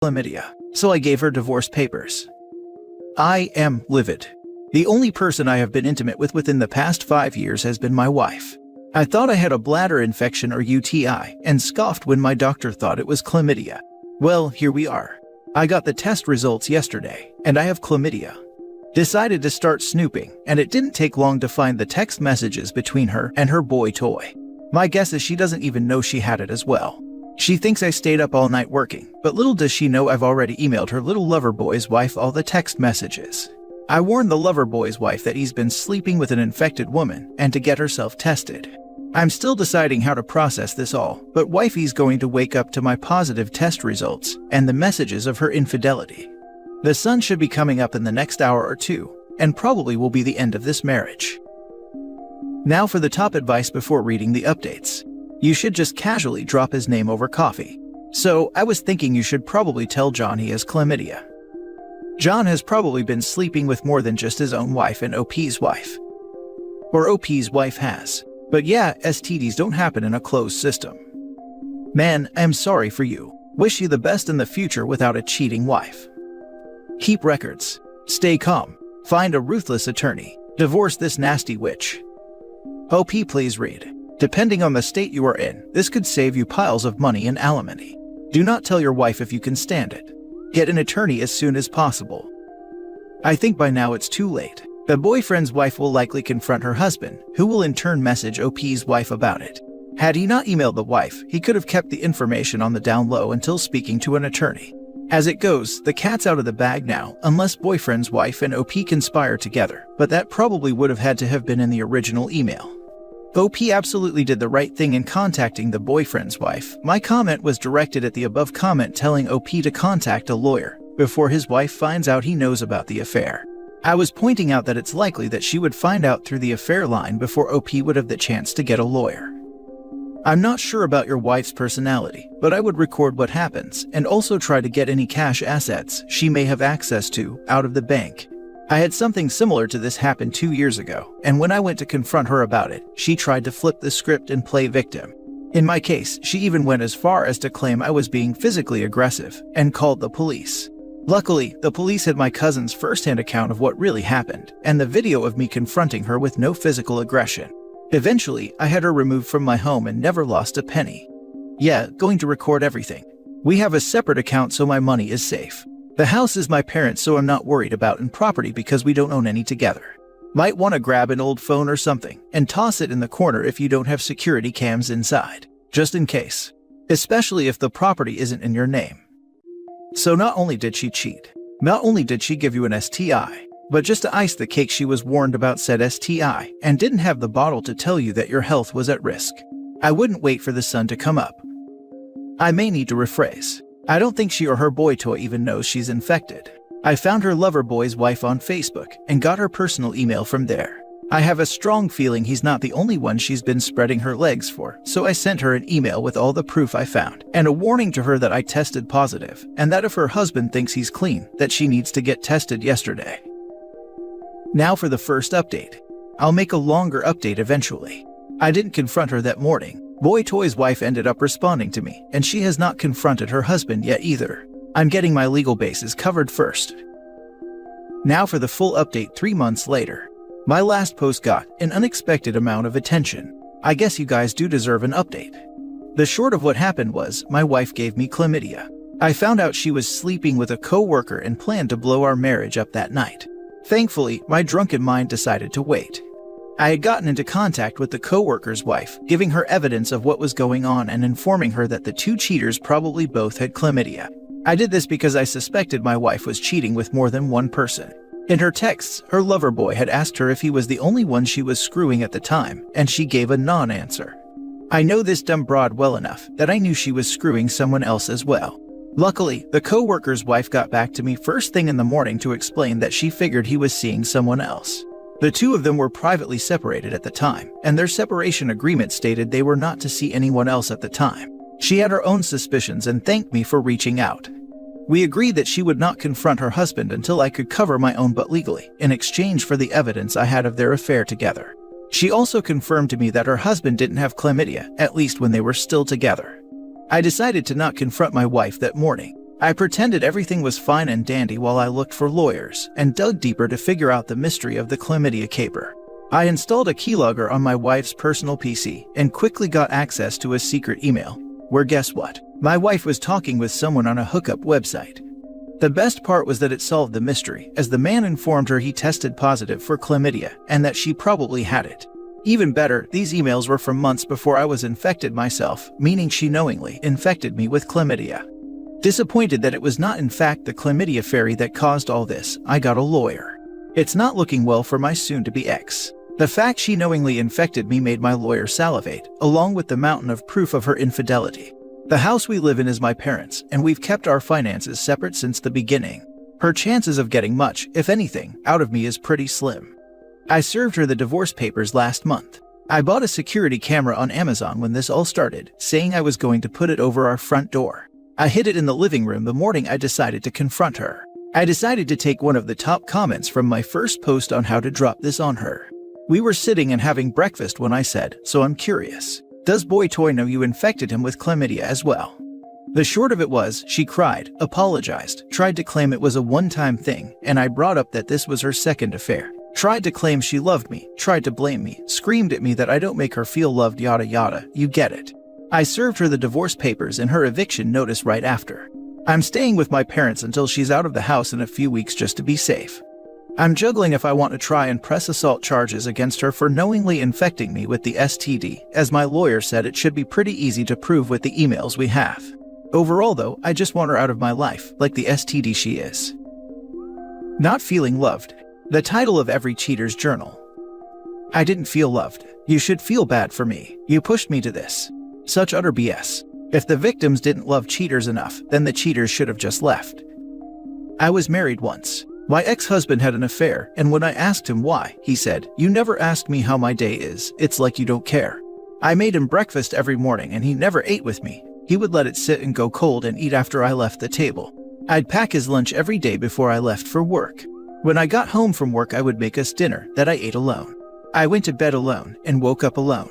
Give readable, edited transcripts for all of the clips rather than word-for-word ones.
chlamydia, so I gave her divorce papers. I am livid. The only person I have been intimate with within the past 5 years has been my wife. I thought I had a bladder infection or UTI and scoffed when my doctor thought it was chlamydia. Well, here we are. I got the test results yesterday, and I have chlamydia. Decided to start snooping, and it didn't take long to find the text messages between her and her boy toy. My guess is she doesn't even know she had it as well. She thinks I stayed up all night working, but little does she know I've already emailed her little lover boy's wife all the text messages. I warned the lover boy's wife that he's been sleeping with an infected woman and to get herself tested. I'm still deciding how to process this all, but wifey's going to wake up to my positive test results and the messages of her infidelity. The sun should be coming up in the next hour or two, and probably will be the end of this marriage. Now for the top advice before reading the updates. You should just casually drop his name over coffee. So, I was thinking you should probably tell John he has chlamydia. John has probably been sleeping with more than just his own wife and OP's wife. Or OP's wife has. But yeah, STDs don't happen in a closed system. Man, I'm sorry for you. Wish you the best in the future without a cheating wife. Keep records. Stay calm. Find a ruthless attorney. Divorce this nasty witch. OP, please read. Depending on the state you are in, this could save you piles of money in alimony. Do not tell your wife if you can stand it. Get an attorney as soon as possible. I think by now it's too late. The boyfriend's wife will likely confront her husband, who will in turn message OP's wife about it. Had he not emailed the wife, he could have kept the information on the down low until speaking to an attorney. As it goes, the cat's out of the bag now, unless boyfriend's wife and OP conspire together, but that probably would have had to have been in the original email. OP absolutely did the right thing in contacting the boyfriend's wife. My comment was directed at the above comment telling OP to contact a lawyer before his wife finds out he knows about the affair. I was pointing out that it's likely that she would find out through the affair line before OP would have the chance to get a lawyer. I'm not sure about your wife's personality, but I would record what happens and also try to get any cash assets she may have access to out of the bank. I had something similar to this happen 2 years ago, and when I went to confront her about it, she tried to flip the script and play victim. In my case, she even went as far as to claim I was being physically aggressive and called the police. Luckily, the police had my cousin's first-hand account of what really happened, and the video of me confronting her with no physical aggression. Eventually, I had her removed from my home and never lost a penny. Yeah, going to record everything. We have a separate account so my money is safe. The house is my parents' so I'm not worried about in property because we don't own any together. Might want to grab an old phone or something and toss it in the corner if you don't have security cams inside, just in case. Especially if the property isn't in your name. So not only did she cheat, not only did she give you an STI, but just to ice the cake she was warned about said STI and didn't have the bottle to tell you that your health was at risk. I wouldn't wait for the sun to come up. I may need to rephrase. I don't think she or her boy toy even knows she's infected. I found her lover boy's wife on Facebook and got her personal email from there. I have a strong feeling he's not the only one she's been spreading her legs for, so I sent her an email with all the proof I found and a warning to her that I tested positive and that if her husband thinks he's clean, that she needs to get tested yesterday. Now for the first update. I'll make a longer update eventually. I didn't confront her that morning. Boy Toy's wife ended up responding to me, and she has not confronted her husband yet either. I'm getting my legal bases covered first. Now for the full update 3 months later. My last post got an unexpected amount of attention. I guess you guys do deserve an update. The short of what happened was, my wife gave me chlamydia. I found out she was sleeping with a co-worker and planned to blow our marriage up that night. Thankfully, my drunken mind decided to wait. I had gotten into contact with the co-worker's wife, giving her evidence of what was going on and informing her that the two cheaters probably both had chlamydia. I did this because I suspected my wife was cheating with more than one person. In her texts, her lover boy had asked her if he was the only one she was screwing at the time, and she gave a non-answer. I know this dumb broad well enough that I knew she was screwing someone else as well. Luckily, the co-worker's wife got back to me first thing in the morning to explain that she figured he was seeing someone else. The two of them were privately separated at the time, and their separation agreement stated they were not to see anyone else at the time. She had her own suspicions and thanked me for reaching out. We agreed that she would not confront her husband until I could cover my own butt legally, in exchange for the evidence I had of their affair together. She also confirmed to me that her husband didn't have chlamydia, at least when they were still together. I decided to not confront my wife that morning. I pretended everything was fine and dandy while I looked for lawyers and dug deeper to figure out the mystery of the chlamydia caper. I installed a keylogger on my wife's personal PC and quickly got access to a secret email, where guess what? My wife was talking with someone on a hookup website. The best part was that it solved the mystery, as the man informed her he tested positive for chlamydia and that she probably had it. Even better, these emails were from months before I was infected myself, meaning she knowingly infected me with chlamydia. Disappointed that it was not in fact the chlamydia fairy that caused all this, I got a lawyer. It's not looking well for my soon-to-be ex. The fact she knowingly infected me made my lawyer salivate, along with the mountain of proof of her infidelity. The house we live in is my parents', and we've kept our finances separate since the beginning. Her chances of getting much, if anything, out of me is pretty slim. I served her the divorce papers last month. I bought a security camera on Amazon when this all started, saying I was going to put it over our front door. I hid it in the living room the morning I decided to confront her. I decided to take one of the top comments from my first post on how to drop this on her. We were sitting and having breakfast when I said, "So I'm curious. Does Boy Toy know you infected him with chlamydia as well?" The short of it was, she cried, apologized, tried to claim it was a one-time thing, and I brought up that this was her second affair. Tried to claim she loved me, tried to blame me, screamed at me that I don't make her feel loved, yada yada, you get it. I served her the divorce papers and her eviction notice right after. I'm staying with my parents until she's out of the house in a few weeks just to be safe. I'm juggling if I want to try and press assault charges against her for knowingly infecting me with the STD, as my lawyer said it should be pretty easy to prove with the emails we have. Overall though, I just want her out of my life, like the STD she is. Not feeling loved. The title of every cheater's journal. I didn't feel loved. You should feel bad for me. You pushed me to this. Such utter BS. If the victims didn't love cheaters enough, then the cheaters should have just left. I was married once. My ex-husband had an affair, and when I asked him why, he said, "You never asked me how my day is, it's like you don't care." I made him breakfast every morning and he never ate with me. He would let it sit and go cold and eat after I left the table. I'd pack his lunch every day before I left for work. When I got home from work, I would make us dinner that I ate alone. I went to bed alone and woke up alone.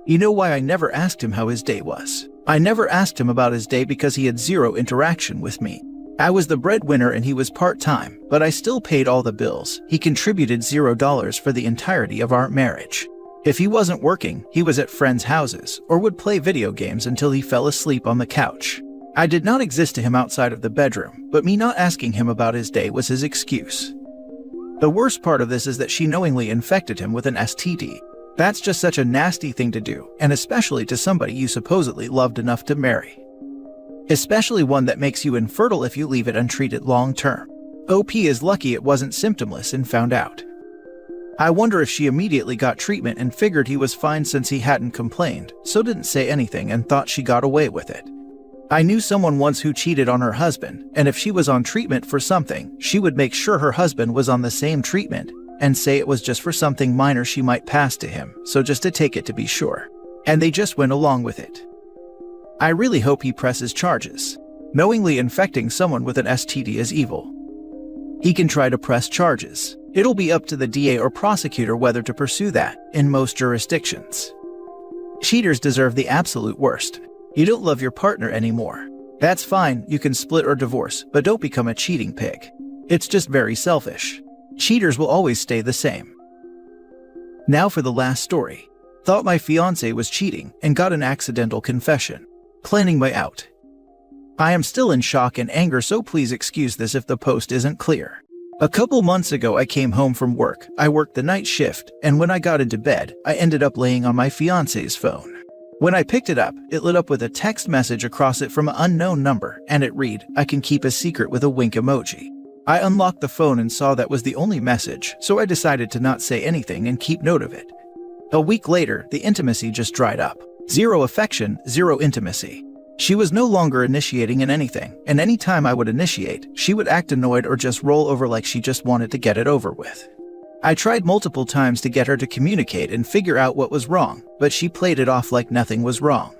You know why I never asked him how his day was? I never asked him about his day because he had zero interaction with me. I was the breadwinner and he was part-time, but I still paid all the bills. He contributed $0 for the entirety of our marriage. If he wasn't working, he was at friends' houses or would play video games until he fell asleep on the couch. I did not exist to him outside of the bedroom, but me not asking him about his day was his excuse. The worst part of this is that she knowingly infected him with an STD. That's just such a nasty thing to do, and especially to somebody you supposedly loved enough to marry. Especially one that makes you infertile if you leave it untreated long term. OP is lucky it wasn't symptomless and found out. I wonder if she immediately got treatment and figured he was fine since he hadn't complained, so didn't say anything and thought she got away with it. I knew someone once who cheated on her husband, and if she was on treatment for something, she would make sure her husband was on the same treatment and say it was just for something minor she might pass to him, so just to take it to be sure. And they just went along with it. I really hope he presses charges. Knowingly infecting someone with an STD is evil. He can try to press charges. It'll be up to the DA or prosecutor whether to pursue that, in most jurisdictions. Cheaters deserve the absolute worst. You don't love your partner anymore. That's fine, you can split or divorce, but don't become a cheating pig. It's just very selfish. Cheaters will always stay the same. Now for the last story. Thought my fiancé was cheating and got an accidental confession. Planning my out. I am still in shock and anger, so please excuse this if the post isn't clear. A couple months ago I came home from work. I worked the night shift, and when I got into bed, I ended up laying on my fiancé's phone. When I picked it up, it lit up with a text message across it from an unknown number, and it read, "I can keep a secret," with a wink emoji. I unlocked the phone and saw that was the only message, so I decided to not say anything and keep note of it. A week later, the intimacy just dried up. Zero affection, zero intimacy. She was no longer initiating in anything, and any time I would initiate, she would act annoyed or just roll over like she just wanted to get it over with. I tried multiple times to get her to communicate and figure out what was wrong, but she played it off like nothing was wrong.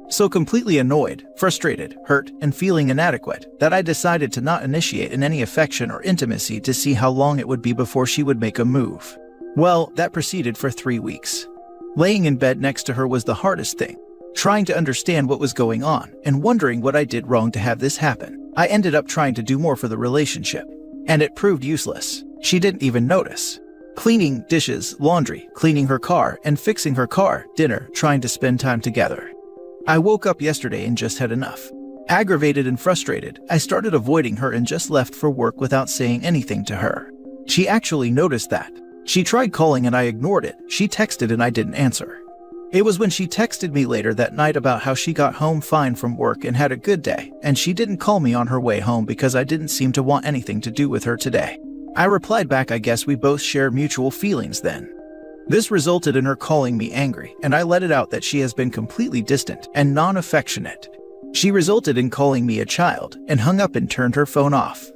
So completely annoyed, frustrated, hurt, and feeling inadequate, that I decided to not initiate in any affection or intimacy to see how long it would be before she would make a move. Well, that proceeded for 3 weeks. Laying in bed next to her was the hardest thing. Trying to understand what was going on and wondering what I did wrong to have this happen. I ended up trying to do more for the relationship, and it proved useless. She didn't even notice. Cleaning dishes, laundry, cleaning her car, and fixing her car, dinner, trying to spend time together. I woke up yesterday and just had enough. Aggravated and frustrated, I started avoiding her and just left for work without saying anything to her. She actually noticed that. She tried calling and I ignored it. She texted and I didn't answer. It was when she texted me later that night about how she got home fine from work and had a good day, and she didn't call me on her way home because I didn't seem to want anything to do with her today. I replied back, I guess we both share mutual feelings then. This resulted in her calling me angry, and I let it out that she has been completely distant and non-affectionate. She resulted in calling me a child and hung up and turned her phone off.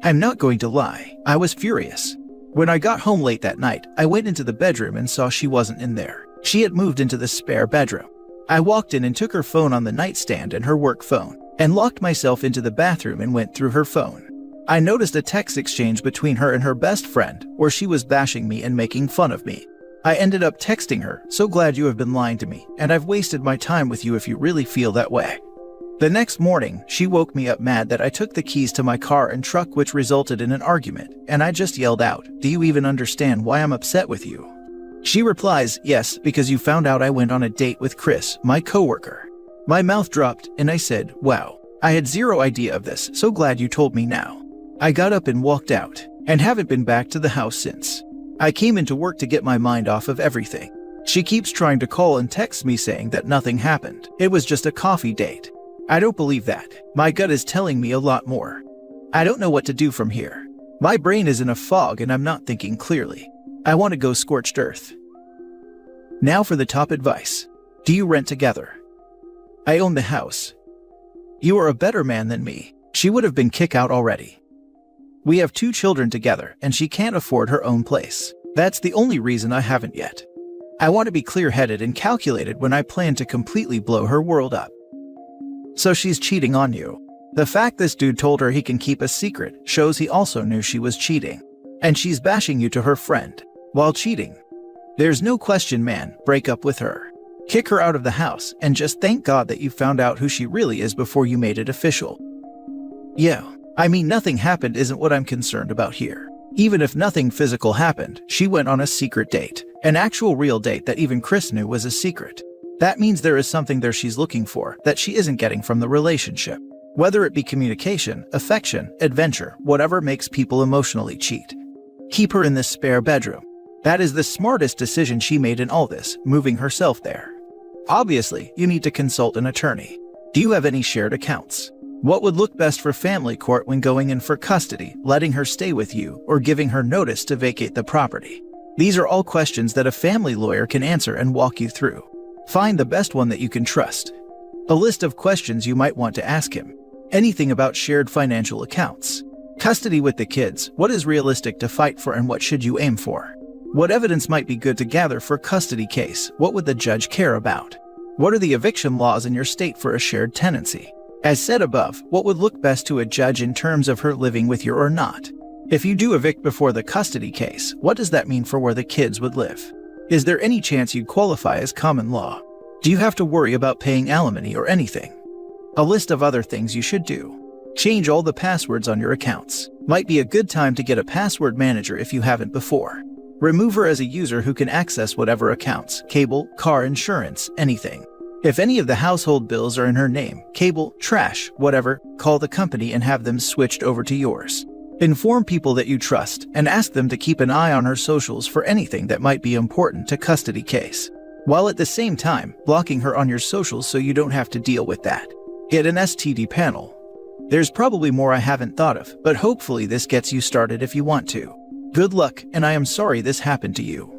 I'm not going to lie, I was furious. When I got home late that night, I went into the bedroom and saw she wasn't in there. She had moved into the spare bedroom. I walked in and took her phone on the nightstand and her work phone, and locked myself into the bathroom and went through her phone. I noticed a text exchange between her and her best friend where she was bashing me and making fun of me. I ended up texting her, "So glad you have been lying to me, and I've wasted my time with you if you really feel that way." The next morning, she woke me up mad that I took the keys to my car and truck, which resulted in an argument, and I just yelled out, "Do you even understand why I'm upset with you?" She replies, "Yes, because you found out I went on a date with Chris, my coworker." My mouth dropped, and I said, "Wow, I had zero idea of this, so glad you told me now." I got up and walked out, and haven't been back to the house since. I came into work to get my mind off of everything. She keeps trying to call and text me saying that nothing happened. It was just a coffee date. I don't believe that. My gut is telling me a lot more. I don't know what to do from here. My brain is in a fog and I'm not thinking clearly. I want to go scorched earth. Now for the top advice. Do you rent together? I own the house. You are a better man than me. She would have been kicked out already. We have 2 children together and she can't afford her own place. That's the only reason I haven't yet. I want to be clear-headed and calculated when I plan to completely blow her world up. So she's cheating on you. The fact this dude told her he can keep a secret shows he also knew she was cheating. And she's bashing you to her friend while cheating. There's no question, man, break up with her. Kick her out of the house and just thank God that you found out who she really is before you made it official. Yeah, I mean, nothing happened isn't what I'm concerned about here. Even if nothing physical happened, she went on a secret date, an actual real date that even Chris knew was a secret. That means there is something there she's looking for that she isn't getting from the relationship. Whether it be communication, affection, adventure, whatever makes people emotionally cheat. Keep her in this spare bedroom. That is the smartest decision she made in all this, moving herself there. Obviously, you need to consult an attorney. Do you have any shared accounts? What would look best for family court when going in for custody, letting her stay with you, or giving her notice to vacate the property? These are all questions that a family lawyer can answer and walk you through. Find the best one that you can trust. A list of questions you might want to ask him. Anything about shared financial accounts. Custody with the kids, what is realistic to fight for and what should you aim for? What evidence might be good to gather for custody case? What would the judge care about? What are the eviction laws in your state for a shared tenancy? As said above, what would look best to a judge in terms of her living with you or not? If you do evict before the custody case, what does that mean for where the kids would live? Is there any chance you'd qualify as common law? Do you have to worry about paying alimony or anything? A list of other things you should do. Change all the passwords on your accounts. Might be a good time to get a password manager if you haven't before. Remove her as a user who can access whatever accounts, cable, car insurance, anything. If any of the household bills are in her name, cable, trash, whatever, call the company and have them switched over to yours. Inform people that you trust and ask them to keep an eye on her socials for anything that might be important to custody case, while at the same time blocking her on your socials so you don't have to deal with that. Get an STD panel. There's probably more I haven't thought of, but hopefully this gets you started if you want to. Good luck, and I am sorry this happened to you.